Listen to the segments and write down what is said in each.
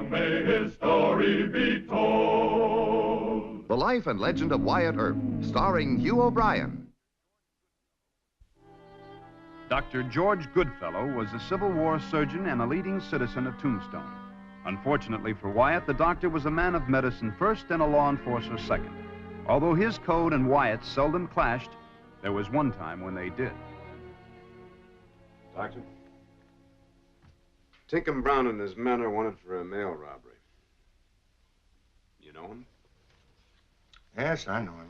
long may his story be told. The Life and Legend of Wyatt Earp, starring Hugh O'Brien. Dr. George Goodfellow was a Civil War surgeon and a leading citizen of Tombstone. Unfortunately for Wyatt, the doctor was a man of medicine first and a law enforcer second. Although his code and Wyatt's seldom clashed, there was one time when they did. Doctor? Tinkham Brown and his men are wanted for a mail robbery. You know him? Yes, I know him.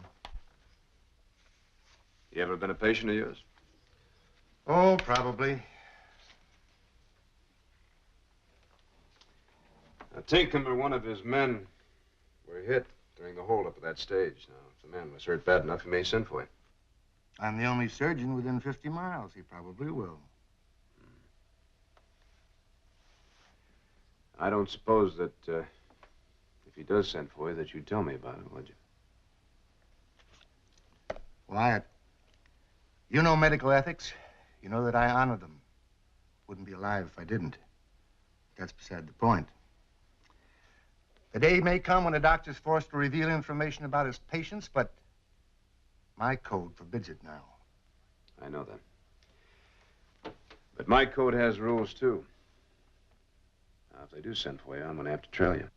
You ever been a patient of yours? Oh, probably. Now, Tinkham or one of his men were hit during the holdup of that stage. Now, if the man was hurt bad enough, he may send for you. I'm the only surgeon within 50 miles. He probably will. I don't suppose that if he does send for you, that you'd tell me about it, would you? Wyatt, you know medical ethics. You know that I honor them. Wouldn't be alive if I didn't. That's beside the point. The day may come when a doctor's forced to reveal information about his patients, but my code forbids it now. I know that. But my code has rules, too. Now, if they do send for you, I'm going to have to trail you.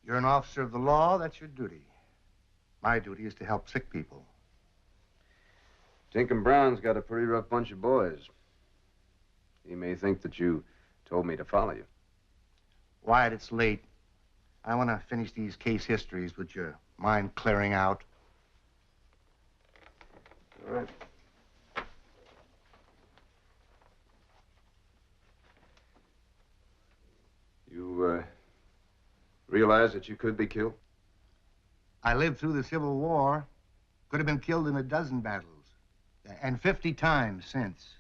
You're an officer of the law. That's your duty. My duty is to help sick people. Tinkham Brown's got a pretty rough bunch of boys. He may think that you told me to follow you. Wyatt, it's late. I want to finish these case histories. Would you mind clearing out? All right. You, realize that you could be killed? I lived through the Civil War. Could have been killed in a dozen battles. And 50 times since.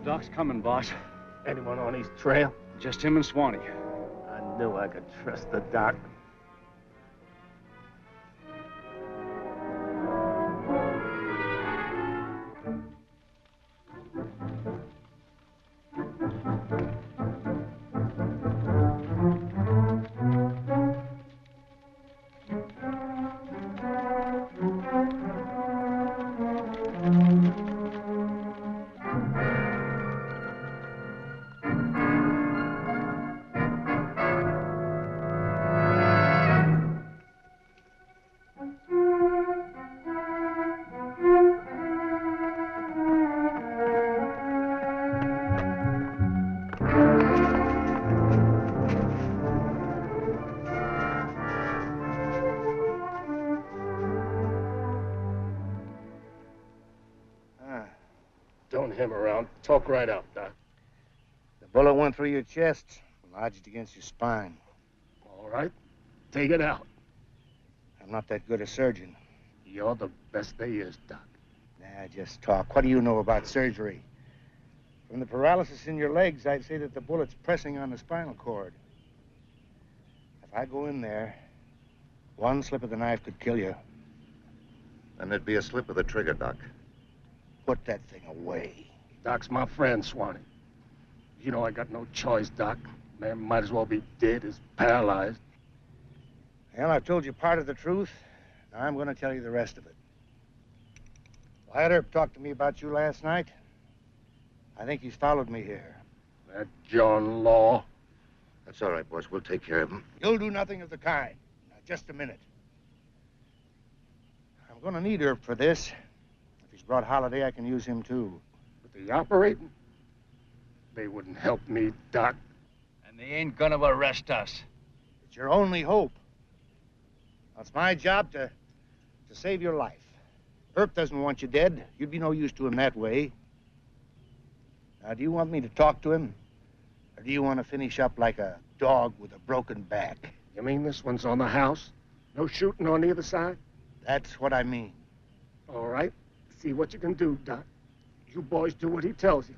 Doc's coming, boss. Anyone on his trail? Just him and Swanee. I knew I could trust the doc. Don't hem around. Talk right out, Doc. The bullet went through your chest, lodged against your spine. All right. Take it out. I'm not that good a surgeon. You're the best there is, Doc. Nah, just talk. What do you know about surgery? From the paralysis in your legs, I'd say that the bullet's pressing on the spinal cord. If I go in there, one slip of the knife could kill you. Then there'd be a slip of the trigger, Doc. Put that thing away. Doc's my friend, Swanee. You know I got no choice, Doc. Man might as well be dead as paralyzed. Well, I've told you part of the truth. Now I'm going to tell you the rest of it. Wyatt Earp talked to me about you last night. I think he's followed me here. That John Law. That's all right, boss. We'll take care of him. You'll do nothing of the kind. Now, just a minute. I'm going to need Earp for this. If he's brought Holiday, I can use him, too. But the operating? They wouldn't help me, Doc. And they ain't gonna arrest us. It's your only hope. Now, it's my job to save your life. Earp doesn't want you dead. You'd be no use to him that way. Now, do you want me to talk to him? Or do you want to finish up like a dog with a broken back? You mean this one's on the house? No shooting on the other side? That's what I mean. All right. See what you can do, Doc. You boys do what he tells you.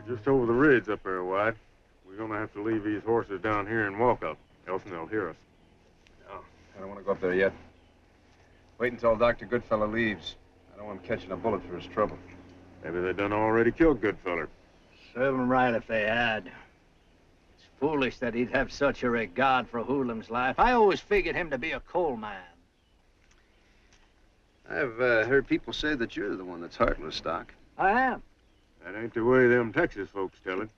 Just over the ridge up there, Wyatt. We're gonna have to leave these horses down here and walk up, else they'll hear us. No, I don't want to go up there yet. Wait until Dr. Goodfellow leaves. I don't want him catching a bullet for his trouble. Maybe they done already killed Goodfeller. Serve him right if they had. It's foolish that he'd have such a regard for Hoolham's life. I always figured him to be a coal man. I've heard people say that you're the one that's heartless, Doc. I am. That ain't the way them Texas folks tell it.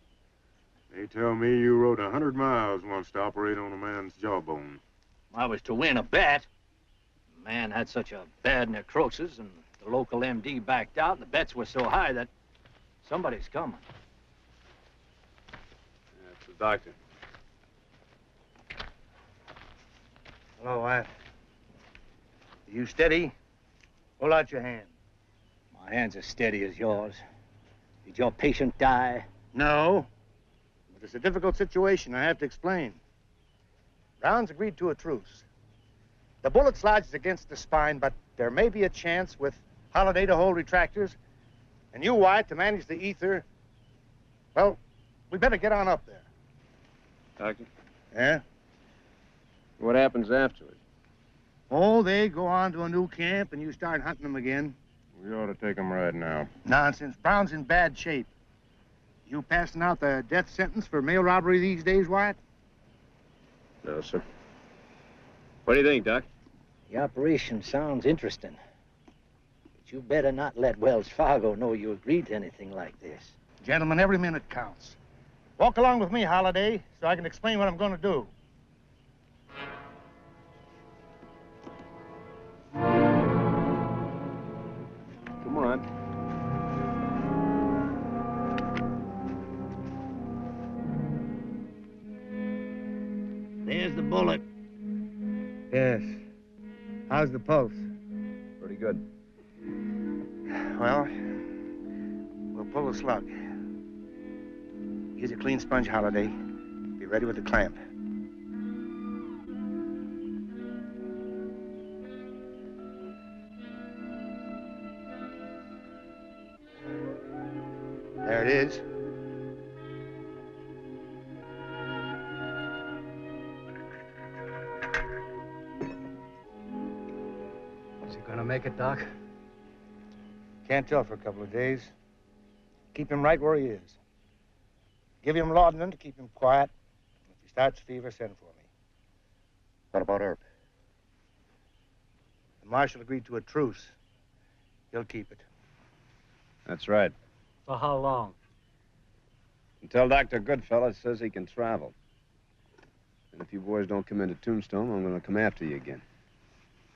They tell me you rode 100 miles once to operate on a man's jawbone. I was to win a bet. The man had such a bad necrosis, and the local MD backed out, and the bets were so high that somebody's coming. That's the doctor. Hello, Wyatt. Are you steady? Hold out your hand. My hand's as steady as yours. Did your patient die? No. But it's a difficult situation. I have to explain. Brown's agreed to a truce. The bullet lodges against the spine, but there may be a chance with Holiday to hold retractors, and you, Wyatt, to manage the ether. Well, we better get on up there. Doctor? Yeah? What happens afterward? Oh, they go on to a new camp, and you start hunting them again. We ought to take them right now. Nonsense. Brown's in bad shape. You passing out the death sentence for mail robbery these days, Wyatt? No, sir. What do you think, Doc? The operation sounds interesting. But you better not let Wells Fargo know you agreed to anything like this. Gentlemen, every minute counts. Walk along with me, Holiday, so I can explain what I'm going to do. Come on. There's the bullet. Yes. How's the pulse? Pretty good. Well, we'll pull the slug. Use a clean sponge, Holiday. Be ready with the clamp. There it is. Is he gonna make it, Doc? Can't tell for a couple of days. Keep him right where he is. Give him laudanum to keep him quiet. If he starts fever, send for me. What about Earp? The marshal agreed to a truce. He'll keep it. That's right. For how long? Until Dr. Goodfellow says he can travel. And if you boys don't come into Tombstone, I'm going to come after you again.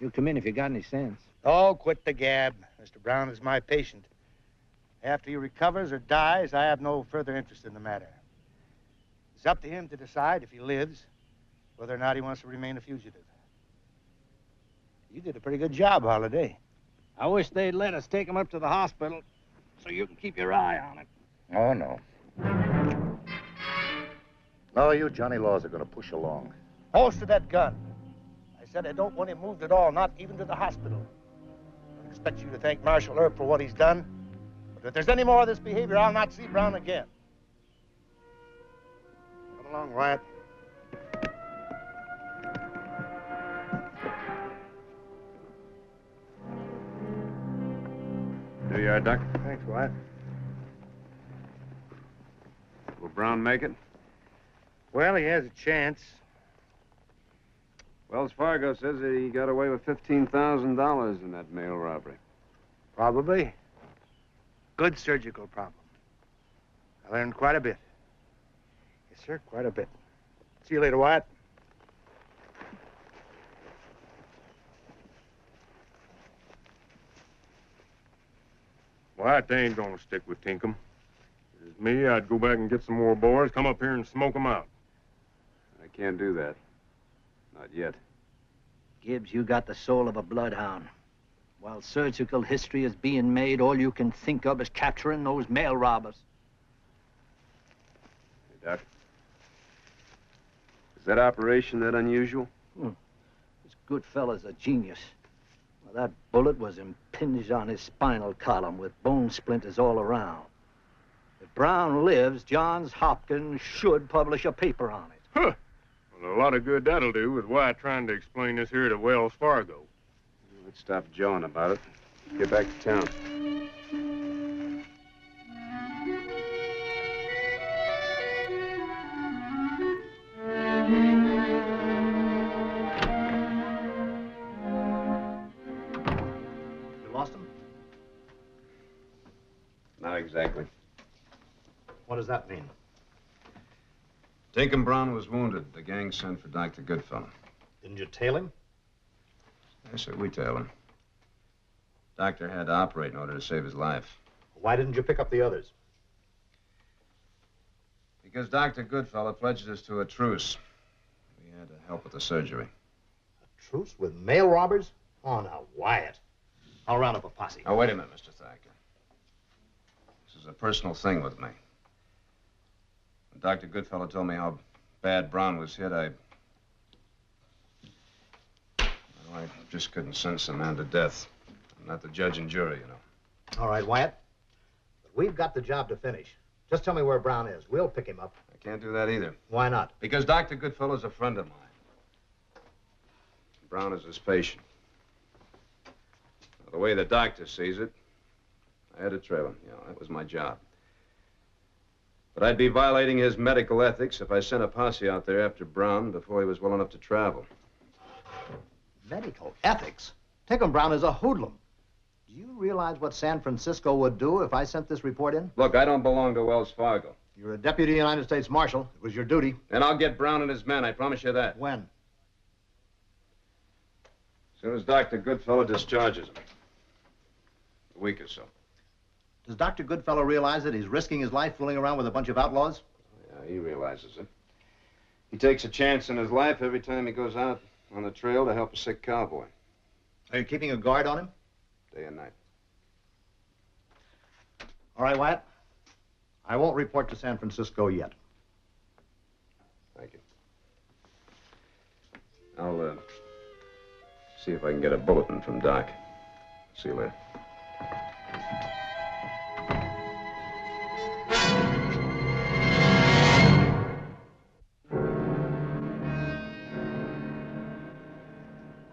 You come in if you got any sense. Oh, quit the gab. Mr. Brown is my patient. After he recovers or dies, I have no further interest in the matter. It's up to him to decide, if he lives, whether or not he wants to remain a fugitive. You did a pretty good job, Holiday. I wish they'd let us take him up to the hospital so you can keep your eye on it. Oh, no. No, you Johnny Laws are going to push along. Holster that gun. I said I don't want him moved at all, not even to the hospital. I don't expect you to thank Marshal Earp for what he's done. But if there's any more of this behavior, I'll not see Brown again. Come along, Wyatt. There you are, Doc. Thanks, Wyatt. Will Brown make it? Well, he has a chance. Wells Fargo says that he got away with $15,000 in that mail robbery. Probably. Good surgical problem. I learned quite a bit. Yes, sir, quite a bit. See you later, Wyatt. Wyatt, they ain't gonna stick with Tinkham. If it was me, I'd go back and get some more boys, come up here and smoke 'em out. I can't do that. Not yet. Gibbs, you got the soul of a bloodhound. While surgical history is being made, all you can think of is capturing those mail robbers. Hey, Doc. Is that operation that unusual? This good fella's a genius. Well, that bullet was impinged on his spinal column with bone splinters all around. If Brown lives, Johns Hopkins should publish a paper on it. Huh. Well, a lot of good that'll do with Wyatt trying to explain this here to Wells Fargo. Let's stop jawing about it. Get back to town. You lost him? Not exactly. What does that mean? Tinkham Brown was wounded. The gang sent for Dr. Goodfellow. Didn't you tail him? Yes, sir, we tailed him. Doctor had to operate in order to save his life. Why didn't you pick up the others? Because Dr. Goodfellow pledged us to a truce. We had to help with the surgery. A truce with mail robbers? Oh, now, Wyatt. I'll round up a posse. Now, wait a minute, Mr. Thacker. This is a personal thing with me. When Dr. Goodfellow told me how bad Brown was hit, I just couldn't sentence a man to death. I'm not the judge and jury, you know. All right, Wyatt. But we've got the job to finish. Just tell me where Brown is. We'll pick him up. I can't do that either. Why not? Because Dr. Goodfellow's a friend of mine. Brown is his patient. The way the doctor sees it, I had to trail him. You know, that was my job. But I'd be violating his medical ethics if I sent a posse out there after Brown before he was well enough to travel. Medical ethics? Tinkham Brown is a hoodlum. Do you realize what San Francisco would do if I sent this report in? Look, I don't belong to Wells Fargo. You're a deputy United States Marshal. It was your duty. And I'll get Brown and his men, I promise you that. When? As soon as Dr. Goodfellow discharges him. A week or so. Does Dr. Goodfellow realize that he's risking his life fooling around with a bunch of outlaws? Yeah, he realizes it. He takes a chance in his life every time he goes out on the trail to help a sick cowboy. Are you keeping a guard on him? Day and night. All right, Wyatt. I won't report to San Francisco yet. Thank you. I'll, see if I can get a bulletin from Doc. See you later.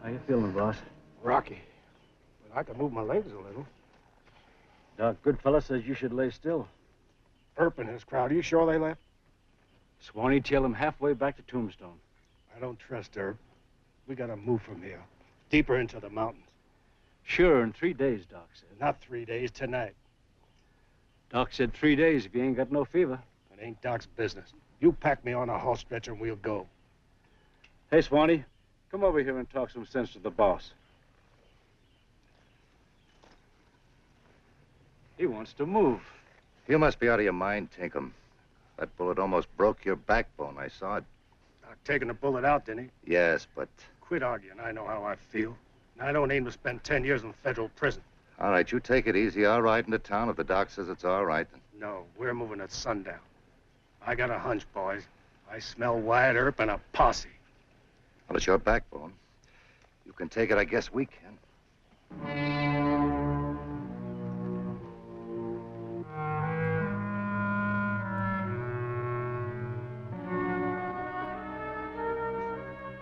How you feeling, boss? Rocky. But I can move my legs a little. Doc Goodfellow says you should lay still. Earp and his crowd, are you sure they left? Swanee tailed him halfway back to Tombstone. I don't trust Earp. We gotta move from here. Deeper into the mountains. Sure, in 3 days, Doc said. Not 3 days, tonight. Doc said 3 days if you ain't got no fever. It ain't Doc's business. You pack me on a horse stretcher and we'll go. Hey, Swanee, come over here and talk some sense to the boss. He wants to move. You must be out of your mind, Tinkham. That bullet almost broke your backbone. I saw it. Doc taking the bullet out, didn't he? Yes, but... Quit arguing. I know how I feel. And I don't aim to spend 10 years in federal prison. All right, you take it easy. I'll ride into town. If the doc says it's all right, then... No, we're moving at sundown. I got a hunch, boys. I smell Wyatt Earp and a posse. Well, it's your backbone. You can take it, I guess we can.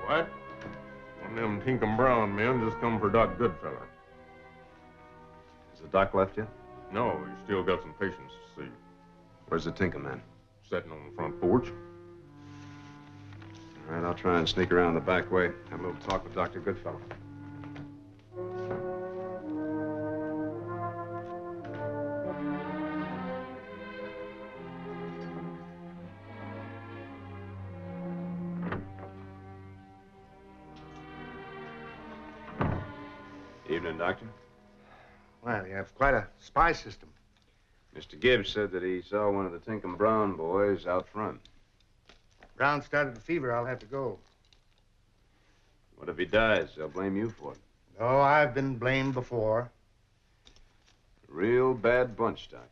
What? One of them Tinkham Brown men just come for Doc Goodfellow. Has the doc left yet? No, he's still got some patients to see. Where's the Tinkham man? Sitting on the front porch. All right, I'll try and sneak around the back way. Have a little talk with Dr. Goodfellow. Evening, Doctor. Well, you have quite a spy system. Mr. Gibbs said that he saw one of the Tinkham Brown boys out front. Brown started the fever. I'll have to go. What if he dies? They'll blame you for it. No, I've been blamed before. Real bad bunch, Doctor.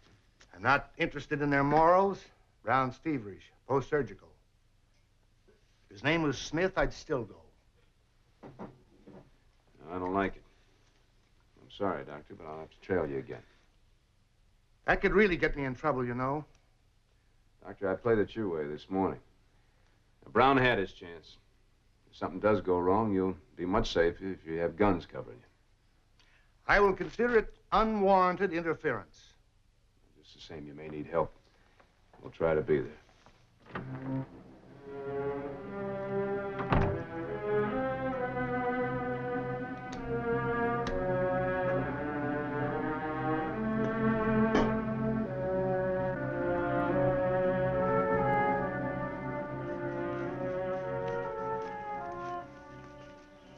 I'm not interested in their morals. Brown's feverish, post-surgical. If his name was Smith, I'd still go. No, I don't like it. I'm sorry, Doctor, but I'll have to trail you again. That could really get me in trouble, you know. Doctor, I played it your way this morning. Now, Brown had his chance. If something does go wrong, you'll be much safer if you have guns covering you. I will consider it unwarranted interference. Just the same, you may need help. We'll try to be there.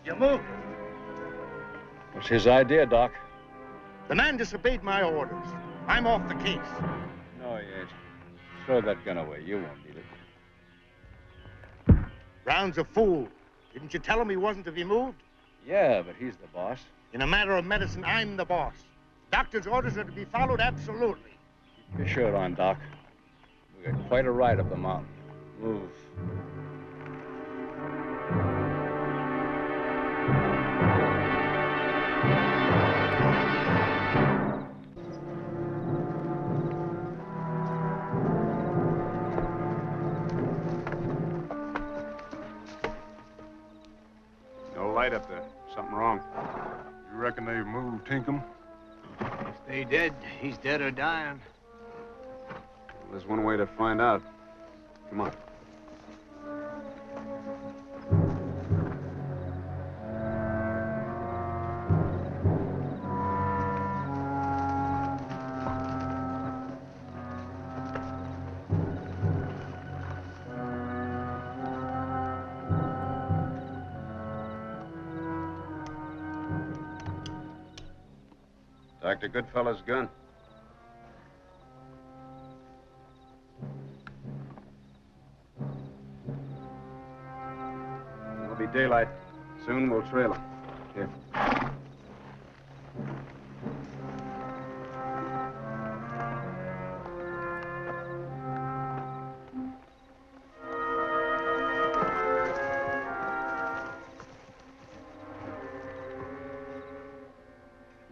You move. What's his idea, Doc? The man disobeyed my orders. I'm off the case. No, he ain't. Throw that gun away. You won't need it. Brown's a fool. Didn't you tell him he wasn't to be moved? Yeah, but he's the boss. In a matter of medicine, I'm the boss. Doctor's orders are to be followed absolutely. Keep your shirt on, Doc. We got quite a ride up the mountain. Move. No light up there. Something wrong. You reckon they've moved Tinkham? If they dead, he's dead or dying. Well, there's one way to find out. Come on. Dr. Goodfellow's gun. It'll be daylight. Soon we'll trail him. Here.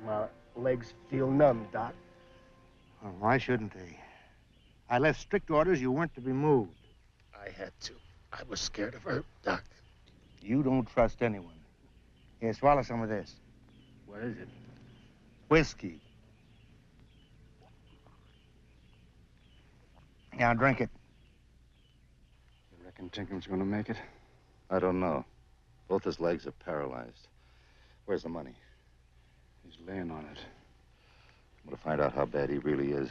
My legs feel numb, Doc. Well, why shouldn't they? I left strict orders you weren't to be moved. I had to. I was scared of Earp, Doc. You don't trust anyone. Here, swallow some of this. What is it? Whiskey. Now drink it. You reckon Tinkham's gonna make it? I don't know. Both his legs are paralyzed. Where's the money? He's laying on it. I'm gonna find out how bad he really is.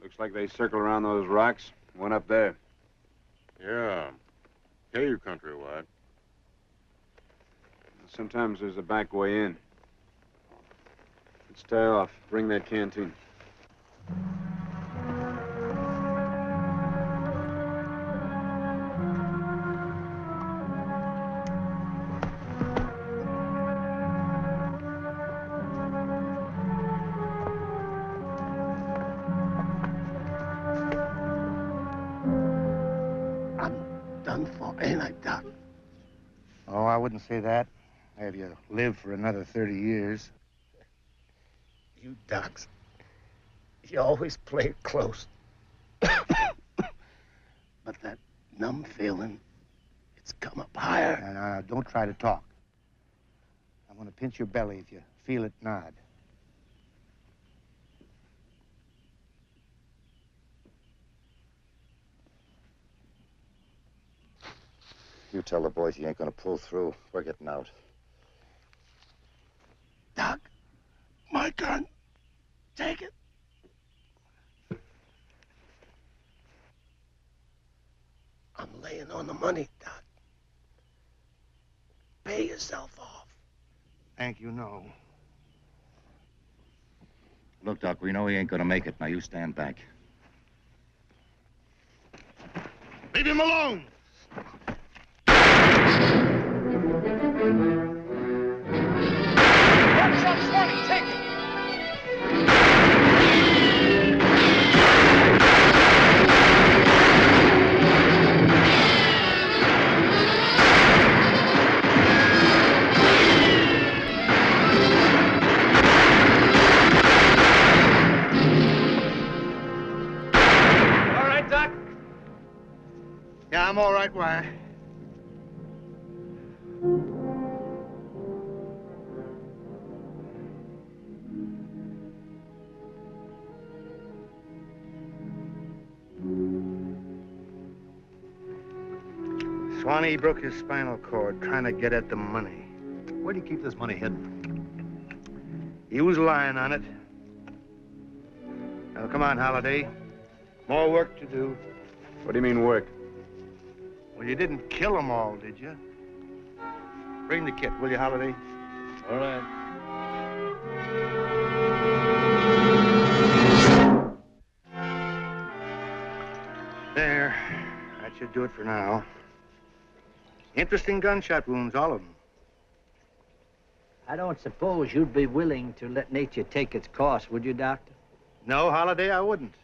Looks like they circle around those rocks. One up there. Yeah. Cave country, Wyatt. Sometimes there's a back way in. Let's tie off. Bring that canteen. I'm done for, ain't I, Doc? Oh, I wouldn't say that. Have you lived for another 30 years? You docs, you always play it close. But that numb feeling, it's come up higher. Now, don't try to talk. I'm going to pinch your belly. If you feel it, nod. You tell the boys he ain't gonna pull through. We're getting out. laying on the money, Doc. Pay yourself off. Thank you, no. Look, Doc, we know he ain't gonna make it. Now you stand back. Leave him alone! Watch out, Swanee! Take it! Yeah, I'm all right, Wyatt. Swanee broke his spinal cord trying to get at the money. Where do you keep this money hidden? He was lying on it. Now, come on, Holliday. More work to do. What do you mean, work? Well, you didn't kill them all, did you? Bring the kit, will you, Holliday? All right. There. That should do it for now. Interesting gunshot wounds, all of them. I don't suppose you'd be willing to let nature take its course, would you, Doctor? No, Holliday, I wouldn't.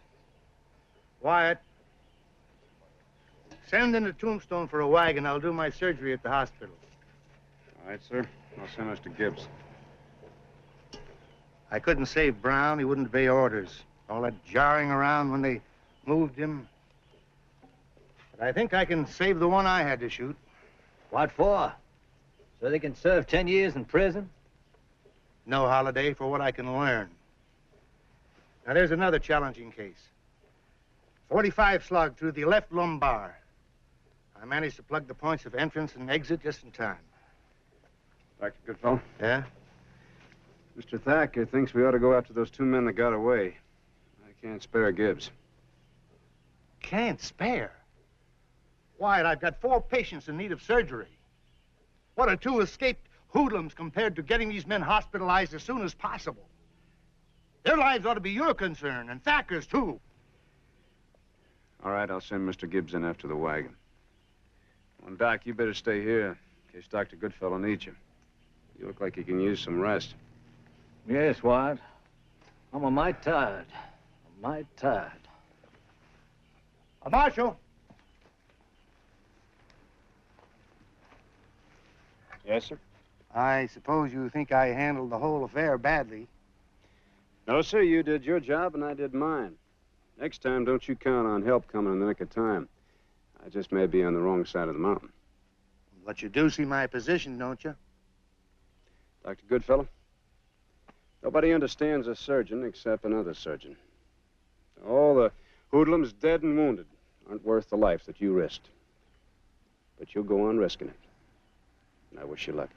Wyatt, send in a tombstone for a wagon. I'll do my surgery at the hospital. All right, sir. I'll send Mr. Gibbs. I couldn't save Brown. He wouldn't obey orders. All that jarring around when they moved him. But I think I can save the one I had to shoot. What for? So they can serve 10 years in prison? No, Holliday, for what I can learn. Now, there's another challenging case. 45 slug through the left lumbar. I managed to plug the points of entrance and exit just in time. Dr. Goodfellow? Yeah? Mr. Thacker thinks we ought to go after those two men that got away. I can't spare Gibbs. Can't spare? Wyatt, I've got 4 patients in need of surgery. What are 2 escaped hoodlums compared to getting these men hospitalized as soon as possible? Their lives ought to be your concern, and Thacker's, too. All right, I'll send Mr. Gibbs in after the wagon. Well, Doc, you better stay here in case Dr. Goodfellow needs you. You look like you can use some rest. Yes, Wyatt. I'm a mite tired. A mite tired. Marshal. Yes, sir? I suppose you think I handled the whole affair badly. No, sir, you did your job and I did mine. Next time, don't you count on help coming in the nick of time. I just may be on the wrong side of the mountain. But you do see my position, don't you? Dr. Goodfellow, nobody understands a surgeon except another surgeon. All the hoodlums, dead and wounded, aren't worth the life that you risked. But you'll go on risking it. And I wish you luck.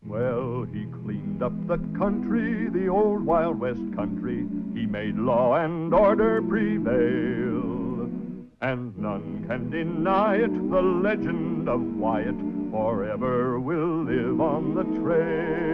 Well, he cleaned up the country, the old Wild West country. He made law and order prevail. And none can deny it, the legend of Wyatt forever will live on the trail.